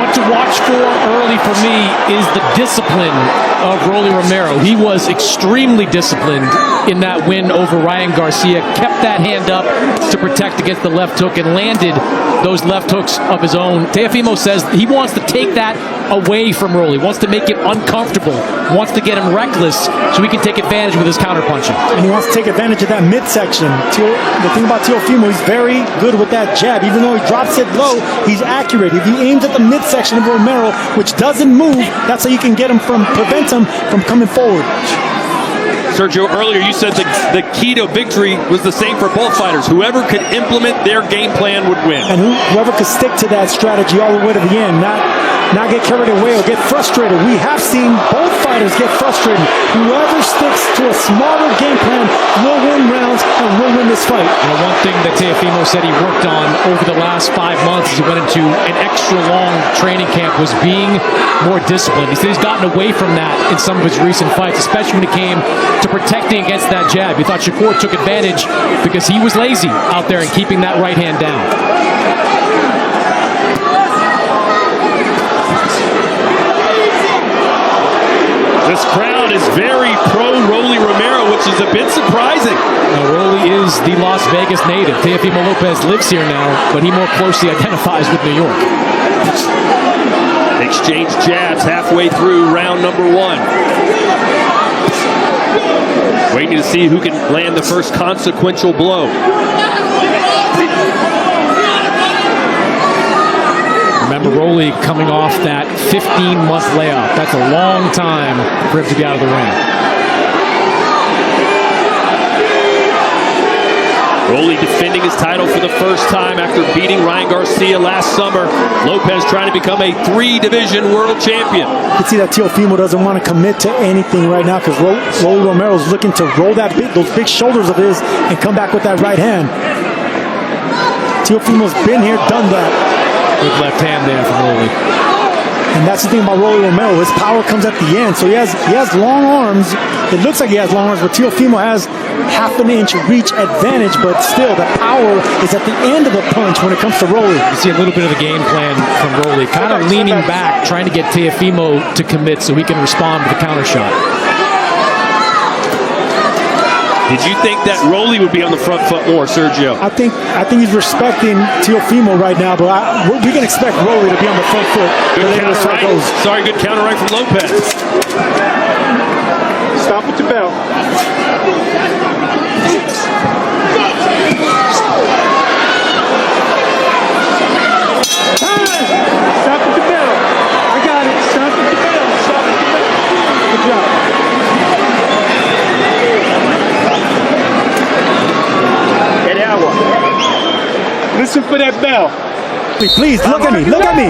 What to watch for early for me is the discipline of Rolly Romero. He was extremely disciplined in that win over Ryan Garcia. Kept that hand up to protect against the left hook and landed those left hooks of his own. Teofimo says he wants to take that away from Rolly, wants to make him uncomfortable, wants to get him reckless so he can take advantage with his counterpunching. And he wants to take advantage of that midsection. The thing about Teofimo, he's very good with that jab. Even though he drops it low, he's accurate. If he aims at the midsection of Romero, which doesn't move, that's how you can prevent him from coming forward. Sergio, earlier you said the key to victory was the same for both fighters. Whoever could implement their game plan would win. And whoever could stick to that strategy all the way to the end, not get carried away or get frustrated. We have seen both fighters get frustrated. Whoever sticks to a smarter game plan will win rounds and will win this fight. You know, one thing that Teofimo said he worked on over the last 5 months as he went into an extra long training camp was being more disciplined. He said he's gotten away from that in some of his recent fights, especially when it came to protecting against that jab. He thought Shakur took advantage because he was lazy out there and keeping that right hand down. This crowd is very pro-Rolly Romero, which is a bit surprising. Now, Rolly is the Las Vegas native. Teofimo Lopez lives here now, but he more closely identifies with New York. Exchange jabs halfway through round number 1. Waiting to see who can land the first consequential blow. Remember, Rolly coming off that 15-month layoff. That's a long time for him to be out of the ring. Rolly defending his title for the first time after beating Ryan Garcia last summer. Lopez trying to become a 3-division world champion. You can see that Teofimo doesn't want to commit to anything right now because Rolly Romero's looking to roll those big shoulders of his and come back with that right hand. Teofimo's been here, done that. Good left hand there from Rolly. And that's the thing about Rolly Romero. His power comes at the end. So he has long arms. It looks like he has long arms, but Teofimo has half an inch reach advantage, but still the power is at the end of the punch when it comes to Rolly. You see a little bit of the game plan from Rolly, kind of leaning back, trying to get Teofimo to commit so he can respond with a counter shot. Did you think that Rolly would be on the front foot more, Sergio? I think he's respecting Teofimo right now, but we can expect Rolly to be on the front foot. Good counter right. Sorry, good counter right from Lopez. Stop with the bell. Stop with the bell. I got it. Stop with the bell. Stop with the bell. Good job. Listen for that bell. Please, look at me. Look at me.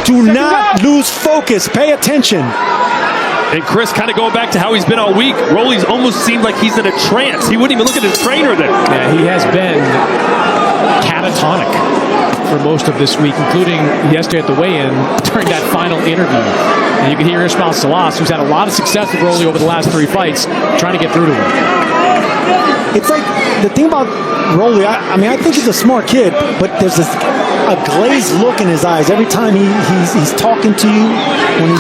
Do not lose focus. Pay attention. And Chris, kind of going back to how he's been all week, Rolly's almost seemed like he's in a trance. He wouldn't even look at his trainer there. Yeah, he has been catatonic for most of this week, including yesterday at the weigh-in during that final interview. And you can hear Ismail Salas, who's had a lot of success with Rolly over the last 3 fights, trying to get through to him. It's like the thing about Rolly, I mean, I think he's a smart kid, but there's a glazed look in his eyes every time he's talking to you. When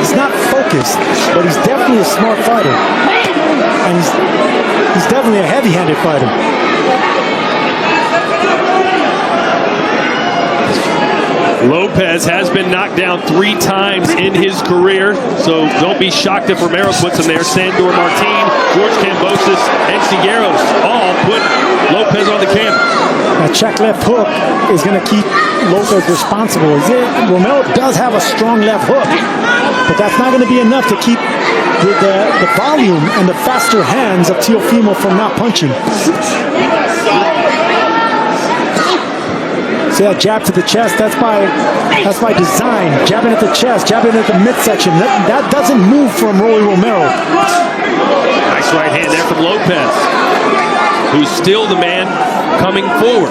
he's not focused, but he's definitely a smart fighter, and he's definitely a heavy-handed fighter. Lopez has been knocked down 3 times in his career, so don't be shocked if Romero puts him there. Sandor Martin, George Kambosos, and Figueros all put Lopez on the canvas. That check left hook is going to keep Lopez responsible. Romero does have a strong left hook, but that's not going to be enough to keep the volume and the faster hands of Teofimo from not punching. See that jab to the chest? That's by design. Jabbing at the chest, jabbing at the midsection. That doesn't move from Rolly Romero. Nice right hand there from Lopez, who's still the man coming forward.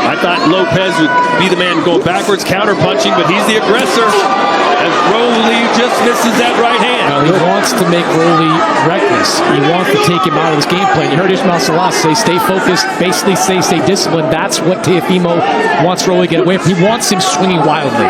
I thought Lopez would be the man going backwards, counter-punching, but he's the aggressor as Rolly just misses that right hand. Well, he wants to make Rolly reckless. He wants to take him out of his game plan. You heard Ismail Salas say, stay focused, basically say, stay disciplined. That's what Teofimo wants Rolly to get away from. He wants him swinging wildly.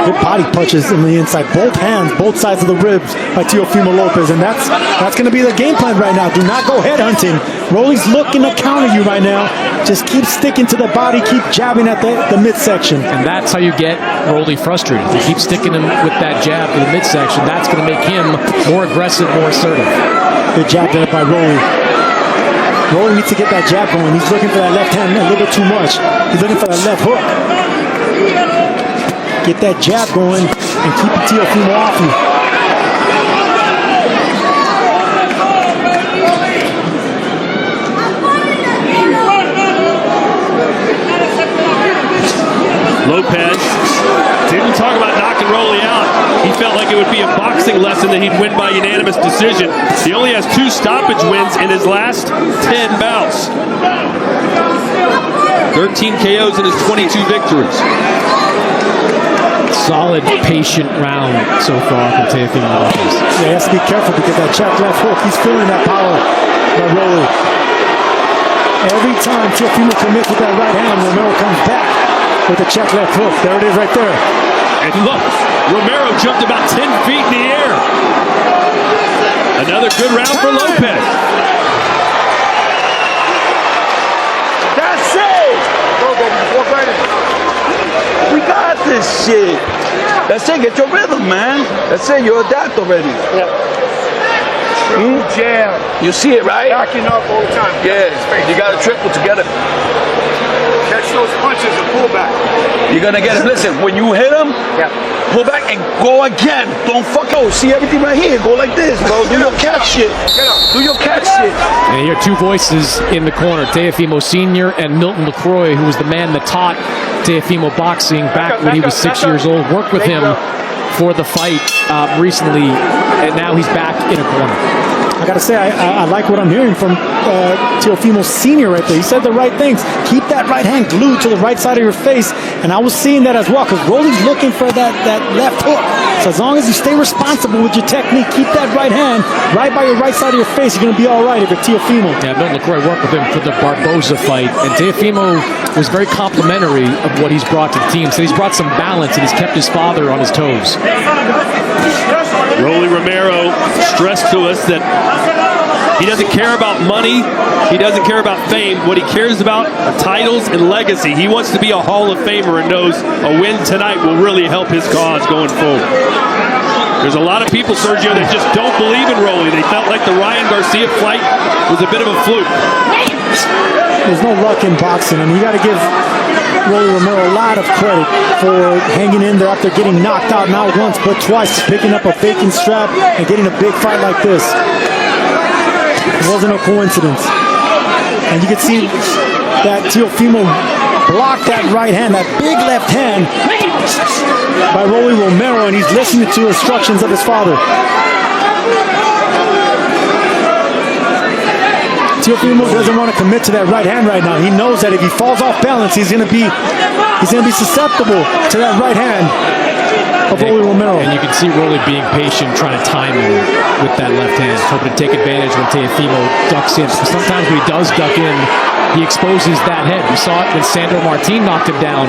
Good body punches in the inside. Both hands, both sides of the ribs by Teofimo Lopez. And that's going to be the game plan right now. Do not go head hunting. Rolly's looking to counter you right now. Just keep sticking to the body. Keep jabbing at the midsection. And that's how you get Rolly frustrated. You keep sticking him with that jab to the midsection. That's going to make him more aggressive, more assertive. Good jab there by Rolly. Rolly needs to get that jab going. He's looking for that left hand a little bit too much. He's looking for that left hook. Get that jab going and keep Teofimo off you. Lopez didn't talk about knocking Rolly out. He felt like it would be a boxing lesson that he'd win by unanimous decision. He only has 2 stoppage wins in his last 10 bouts. 13 KOs in his 22 victories. Solid, patient round so far from Teofimo Lopez. Yeah, he has to be careful because that check left hook, he's feeling that power by Rolly. Every time Teofimo commits with that right hand, Romero comes back with a check left hook. There it is right there. And look, Romero jumped about 10 feet in the air. Another good round for Lopez. That's it! Go, baby. Walk right in. We got this shit. That's it. Get your rhythm, man. That's it. You're adapt already. Yeah. Jam. You see it, right? Backing up all the time. Yeah. You got to triple together. Catch those punches and pull back. You're going to get it. Listen, when you hit him, pull back and go again. Don't fuck out. See everything right here. Go like this, bro. Do your catch shit. Do your catch shit. And you hear 2 voices in the corner, Teofimo Sr. and Milton LaCroix, who was the man that taught Teofimo boxing back when he was 6 years old, worked with him for the fight recently, and now he's back in a corner. I got to say, I like what I'm hearing from Teofimo Sr. right there. He said the right things. Keep that right hand glued to the right side of your face. And I was seeing that as well because Rolly's looking for that left hook. So as long as you stay responsible with your technique, keep that right hand right by your right side of your face, you're going to be all right if you're Teofimo. Yeah, Milton LaCroix worked with him for the Barboza fight. And Teofimo was very complimentary of what he's brought to the team. So he's brought some balance and he's kept his father on his toes. Rolly Romero stressed to us that he doesn't care about money. He doesn't care about fame. What he cares about are titles and legacy. He wants to be a Hall of Famer and knows a win tonight will really help his cause going forward. There's a lot of people, Sergio, that just don't believe in Rolly. They felt like the Ryan Garcia fight was a bit of a fluke. There's no luck in boxing. I mean, you got to give Rolly Romero a lot of credit for hanging in there after getting knocked out not once but twice, picking up a bacon strap and getting a big fight like this. It wasn't a coincidence. And you can see that Teofimo blocked that right hand, that big left hand by Rolly Romero, and he's listening to instructions of his father. Teofimo doesn't want to commit to that right hand right now. He knows that if he falls off balance, he's going to be susceptible to that right hand of Rolly Romero. And you can see Rolly being patient, trying to time him with that left hand, hoping to take advantage when Teofimo ducks in. Because sometimes when he does duck in, he exposes that head. We saw it when Sandor Martin knocked him down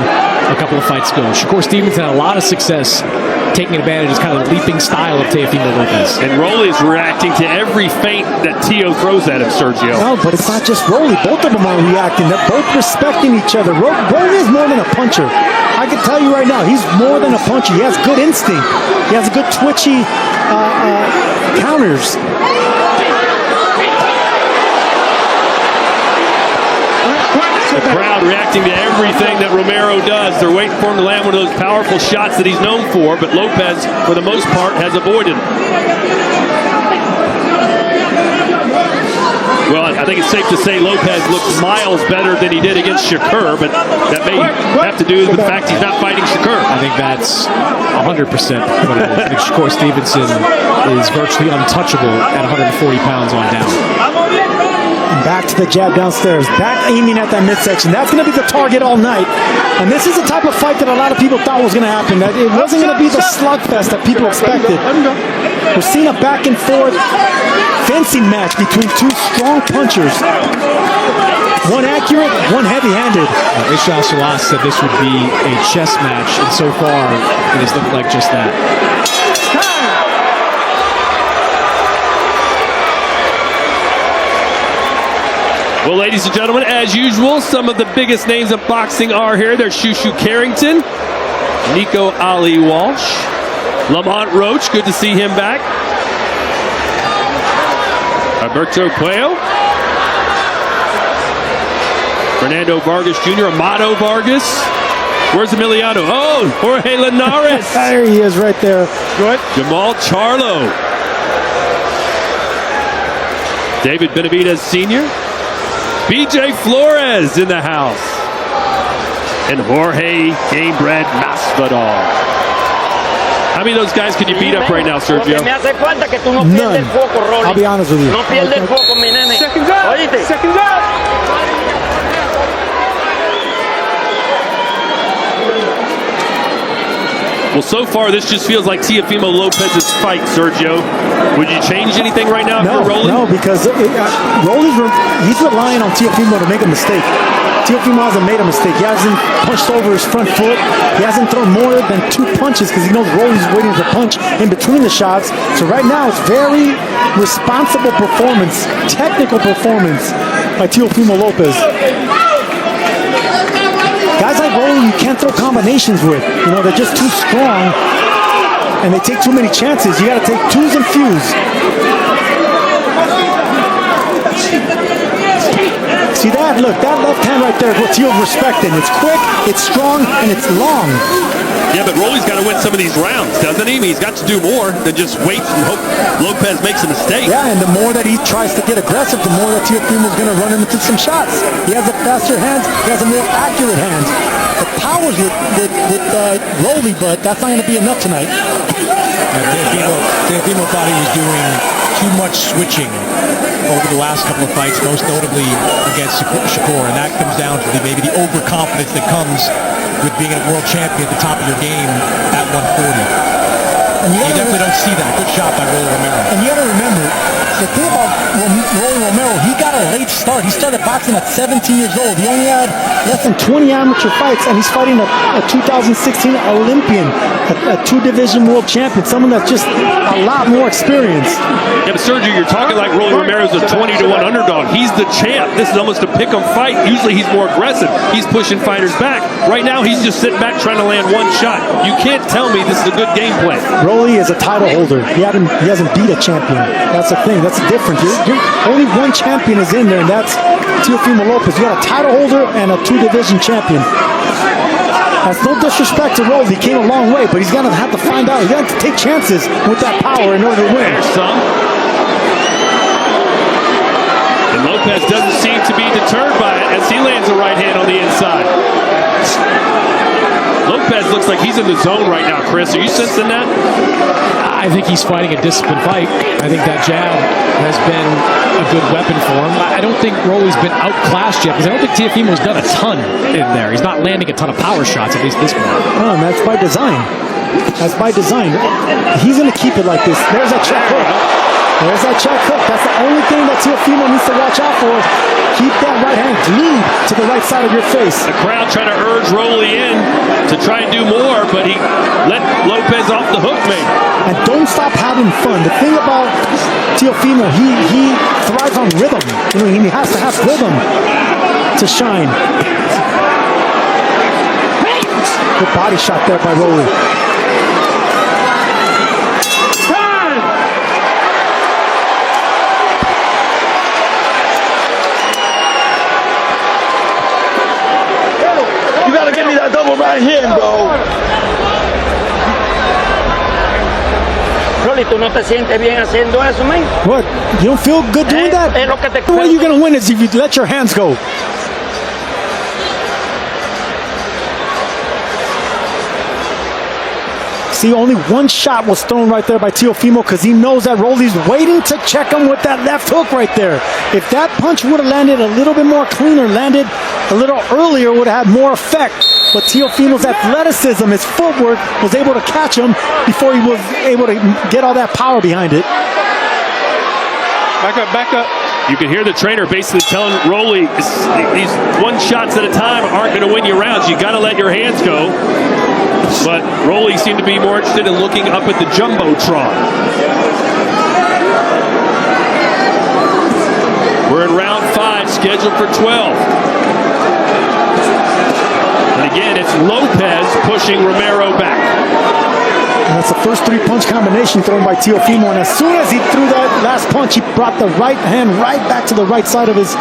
a couple of fights ago. Shakur Stevenson had a lot of success taking advantage of kind of the leaping style of Teofimo Lopez. And Rolly is reacting to every feint that Teo throws at him, Sergio. No, but it's not just Rolly. Both of them are reacting. They're both respecting each other. Rolly is more than a puncher. I can tell you right now, he's more than a puncher. He has good instinct. He has good twitchy counters. The crowd reacting to everything that Romero does. They're waiting for him to land one of those powerful shots that he's known for, but Lopez, for the most part, has avoided. Well, I think it's safe to say Lopez looks miles better than he did against Shakur, but that may have to do with the fact he's not fighting Shakur. I think that's 100%. I think Shakur Stevenson is virtually untouchable at 140 pounds on down. And back to the jab downstairs. Back aiming at that midsection. That's going to be the target all night. And this is the type of fight that a lot of people thought was going to happen. That it wasn't going to be the slugfest that people expected. We're seeing a back and forth fencing match between two strong punchers. One accurate, one heavy-handed. Ishal Salas said this would be a chess match, and so far it has looked like just that. Well, ladies and gentlemen, as usual, some of the biggest names of boxing are here. There's Shushu Carrington, Nico Ali Walsh, Lamont Roach, good to see him back. Alberto Puello, Fernando Vargas Jr., Amado Vargas. Where's Emiliano? Oh, Jorge Linares. There he is right there. Good. Jamal Charlo. David Benavidez Sr., BJ Flores in the house, and Jorge Gamebred Masvidal. How many of those guys can you beat up right now, Sergio? None. I'll be honest with you. Second up. Second up. Well, so far, this just feels like Teofimo Lopez's fight, Sergio. Would you change anything right now if you're rolling? No, because he's relying on Teofimo to make a mistake. Teofimo hasn't made a mistake. He hasn't punched over his front foot. He hasn't thrown more than 2 punches because he knows Rolly's waiting to punch in between the shots. So right now, it's very responsible performance, technical performance by Teofimo Lopez. Guys like Rolly, you can't throw combinations with. You know, they're just too strong, and they take too many chances. You got to take twos and fews. See that? Look, that left hand right there is what Teo's respecting. It's quick, it's strong, and it's long. Yeah, but Rolly's got to win some of these rounds, doesn't he? He's got to do more than just wait and hope Lopez makes a mistake. Yeah, and the more that he tries to get aggressive, the more that Teofimo's going to run into some shots. He has a faster hands, he has a more accurate hands. The power's with Rolly, but that's not going to be enough tonight. Teofimo thought he was doing too much switching over the last couple of fights, most notably against Shakur, and that comes down to maybe the overconfidence that comes with being a world champion at the top of your game at 140. And you definitely don't see that. Good shot by Rolly Romero. And you got to remember, the thing about Rolly Romero, he got a late start. He started boxing at 17 years old. He only had less than 20 amateur fights, and he's fighting a 2016 Olympian, a 2-division world champion, someone that's just a lot more experienced. Yeah, but Sergio, you're talking like Rolly Romero's a 20-1 underdog. He's the champ. This is almost a pick-em fight. Usually he's more aggressive. He's pushing fighters back. Right now, he's just sitting back trying to land one shot. You can't tell me this is a good game plan. Rolly is a title holder. He hasn't beat a champion. That's the thing. That's the difference. Only one champion is in there, and that's Teofimo Lopez. You got a title holder and a 2-division champion. That's no disrespect to Rolly. He came a long way, but he's going to have to find out. He's going to have to take chances with that power in order to win. There's some. And Lopez doesn't seem to be deterred by it as he lands a right hand on the inside. Lopez looks like he's in the zone right now, Chris. Are you sensing that? I think he's fighting a disciplined fight. I think that jab has been a good weapon for him. I don't think Rolly's been outclassed yet because I don't think Teofimo's done a ton in there. He's not landing a ton of power shots, at least this point. Oh, and that's by design. That's by design. He's going to keep it like this. There's that check hook. There's that check hook. That's the only thing that Teofimo needs to watch out for. Keep that right hand glued to the right side of your face. The crowd trying to urge Rolly in to try and do more, but he let Lopez off the hook, maybe. And don't stop having fun. The thing about Teofimo, he thrives on rhythm. You know, he has to have rhythm to shine. Good body shot there by Rolly. You gotta give me that double right hand, bro. Rolly, ¿tú no te sientes bien haciendo eso, man? What? You don't feel good doing that? Es lo que te... The way you're going to win is if you let your hands go. See, only one shot was thrown right there by Teofimo because he knows that Rolly's waiting to check him with that left hook right there. If that punch would have landed a little bit more cleaner, landed a little earlier, would have had more effect. But Teofimo's athleticism, his footwork, was able to catch him before he was able to get all that power behind it. Back up, back up. You can hear the trainer basically telling Rolly, these one shots at a time aren't going to win you rounds. You got to let your hands go. But Rolly seemed to be more interested in looking up at the jumbotron. We're in round 5, scheduled for 12. And again, it's Lopez pushing Romero back. And that's the first 3-punch combination thrown by Teofimo. And as soon as he threw that last punch, he brought the right hand right back to the right side of his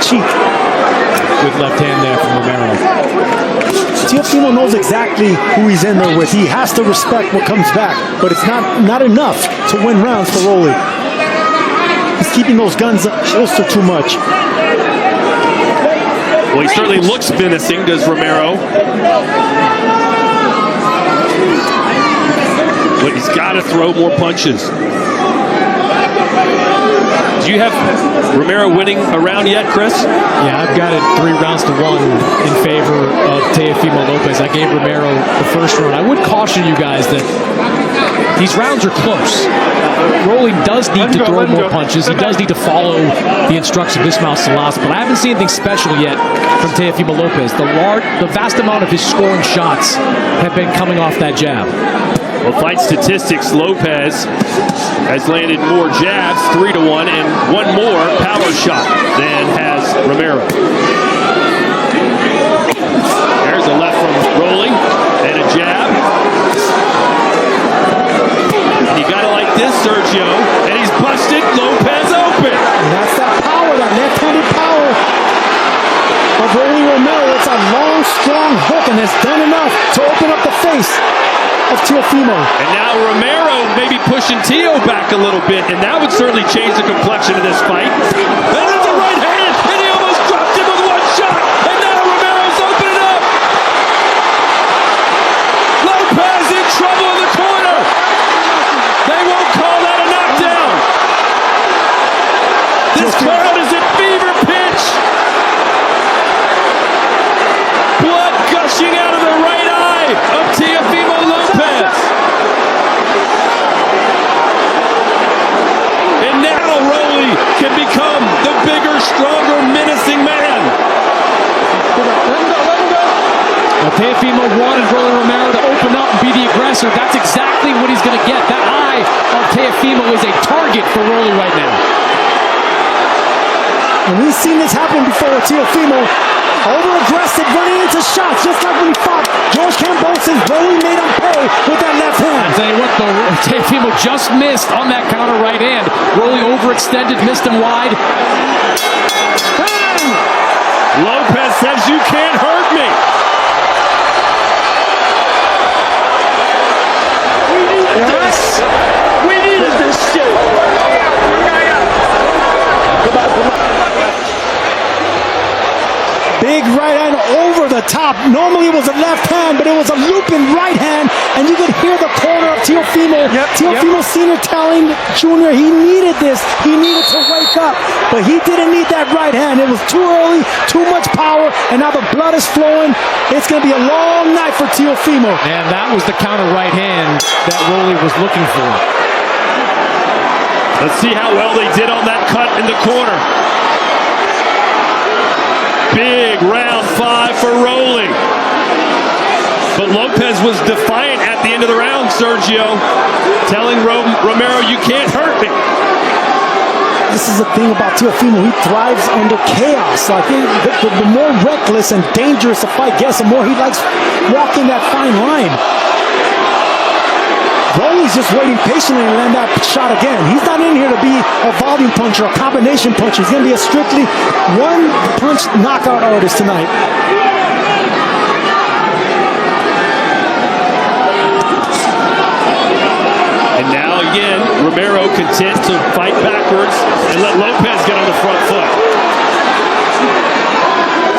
cheek. Good left hand there from Romero. Teofimo knows exactly who he's in there with. He has to respect what comes back, but it's not enough to win rounds for Rolly. He's keeping those guns holstered too much. Well, he certainly looks menacing, does Romero. But he's got to throw more punches. Do you have Romero winning a round yet, Chris? Yeah, I've got it 3-1 in favor of Teofimo Lopez. I gave Romero the first round. I would caution you guys that these rounds are close. Rolly does need to throw more punches. He does need to follow the instructions of Ismael Salas, but I haven't seen anything special yet from Teofimo Lopez. The vast amount of his scoring shots have been coming off that jab. Well, fight statistics, Lopez has landed more jabs, 3-1, and one more power shot than has Romero. There's a left from Rolly and a jab. And you got to like this, Sergio, and he's busted Lopez open. And that's that power, that left-handed power of Rolly Romero. It's a long, strong hook, and it's done enough to open up the face of Teofimo. And now Romero maybe pushing Teo back a little bit, and that would certainly change the complexion of this fight. And it's a right hand, and he almost dropped him with one shot, and now Romero's opening up. Lopez in trouble in the corner. They won't call that a knockdown. This crowd is at fever pitch. Blood gushing out of the right eye of Teofimo Lopez. And now Rolly can become the bigger, stronger, menacing man. Well, Teofimo wanted Rolly Romero to open up and be the aggressor. That's exactly what he's going to get. That eye of Teofimo is a target for Rolly right now. And we've seen this happen before with Teofimo. Over-aggressive, running into shots, just like when he fought George Kambosos. Rolly made him pay with that left hand. I'll tell you what, though, Teofimo just missed on that counter right hand. Rolly overextended, missed him wide. Lopez says, "You can't hurt me." Yes! We needed this shit! Come on. Big right hand over the top. Normally it was a left hand, but it was a looping right hand, and you could hear the corner of Teofimo. Teofimo Sr. telling Junior he needed this. He needed to wake up, but he didn't need that right hand. It was too early, too much power, and now the blood is flowing. It's going to be a long night for Teofimo. And that was the counter right hand that Rolly was looking for. Let's see how well they did on that cut in the corner. Big round 5 for Rolly. But Lopez was defiant at the end of the round, Sergio, telling Romero, "You can't hurt me." This is the thing about Teofimo. He thrives under chaos. Like the more reckless and dangerous a fight gets, the more he likes walking that fine line. Rolly's just waiting patiently to land that shot again. He's not in here to be a volume puncher, a combination puncher. He's going to be a strictly one-punch knockout artist tonight. And now again, Romero content to fight backwards and let Lopez get on the front foot.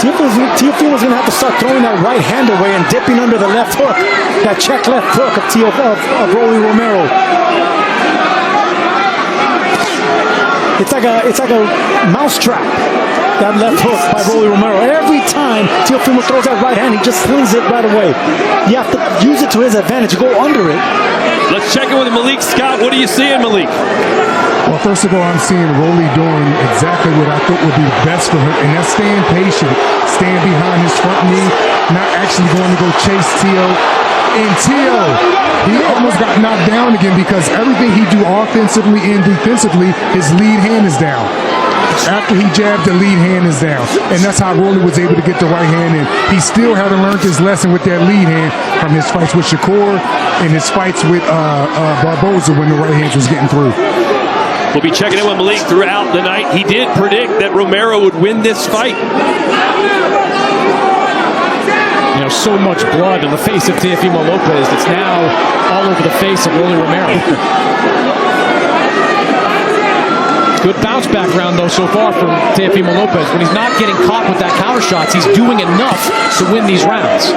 Teofimo's going to have to start throwing that right hand away and dipping under the left hook, that check left hook of Rolly Romero. It's like a mousetrap, that left hook by Rolly Romero. Every time Teofimo throws that right hand, he just slings it right away. You have to use it to his advantage, go under it. Let's check in with Malik Scott. What are you seeing, Malik? Well, first of all, I'm seeing Rolly doing exactly what I thought would be best for him, and that's staying patient, staying behind his front knee, not actually going to go chase Teo. And Teo, he almost got knocked down again because everything he do offensively and defensively, his lead hand is down. After he jabbed, the lead hand is down. And that's how Rolly was able to get the right hand in. He still hadn't learned his lesson with that lead hand from his fights with Shakur and his fights with Barboza when the right hands was getting through. We'll be checking in with Malik throughout the night. He did predict that Romero would win this fight. You know, so much blood in the face of Teofimo Lopez. It's now all over the face of Rolly Romero. Good bounce back round, though, so far from Teofimo Lopez. When he's not getting caught with that counter shots, he's doing enough to win these rounds.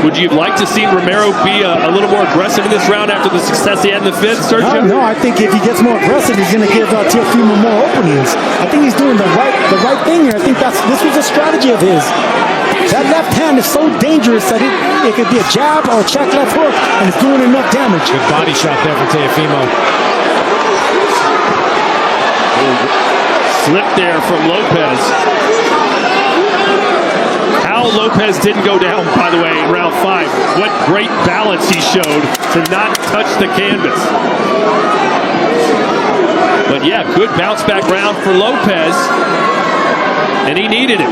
Would you like to see Romero be a little more aggressive in this round after the success he had in the fifth, Sergio? No, I think if he gets more aggressive, he's going to give Teofimo more openings. I think he's doing the right thing here. I think this was a strategy of his. That left hand is so dangerous that it could be a jab or a check left hook, and it's doing enough damage. Good body shot there for Teofimo. Slip there from Lopez. How Lopez didn't go down, by the way, in round 5. What great balance he showed to not touch the canvas. But yeah, good bounce back round for Lopez, and he needed it.